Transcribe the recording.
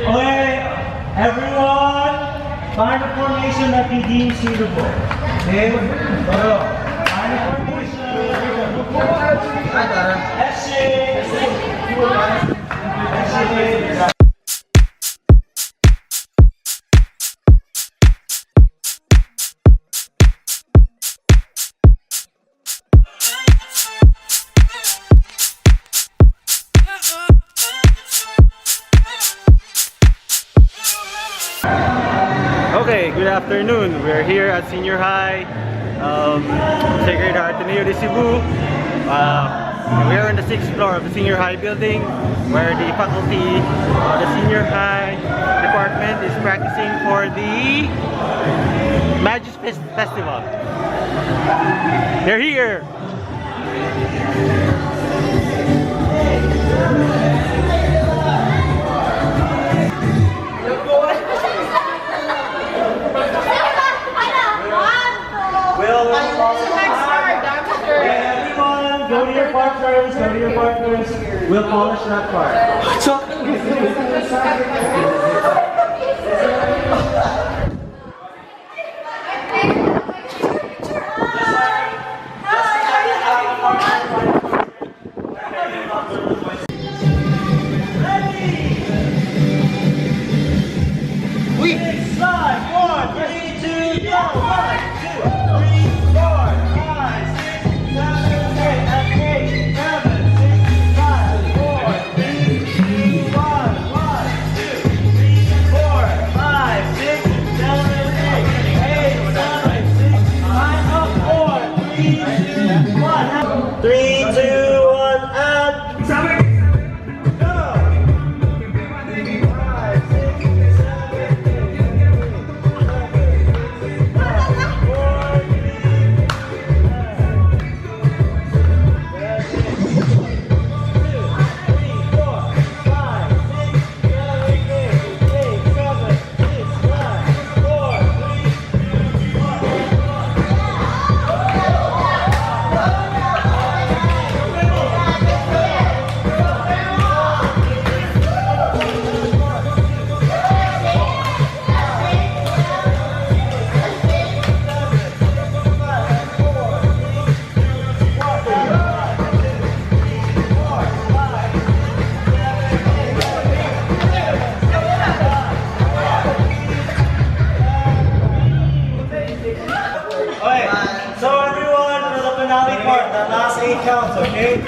Okay, everyone, find a formation that you deem suitable. Okay, find a formation. Okay, good afternoon. We're here at Senior High, Sacred Heart Ateneo de Cebu. We are on the 6th floor of the Senior High building, where the faculty of the Senior High department is practicing for the Magis Festival. They're here! Go to your partners, go to your partners. We'll polish that part. So everyone, for the finale part, the last 8 counts, okay?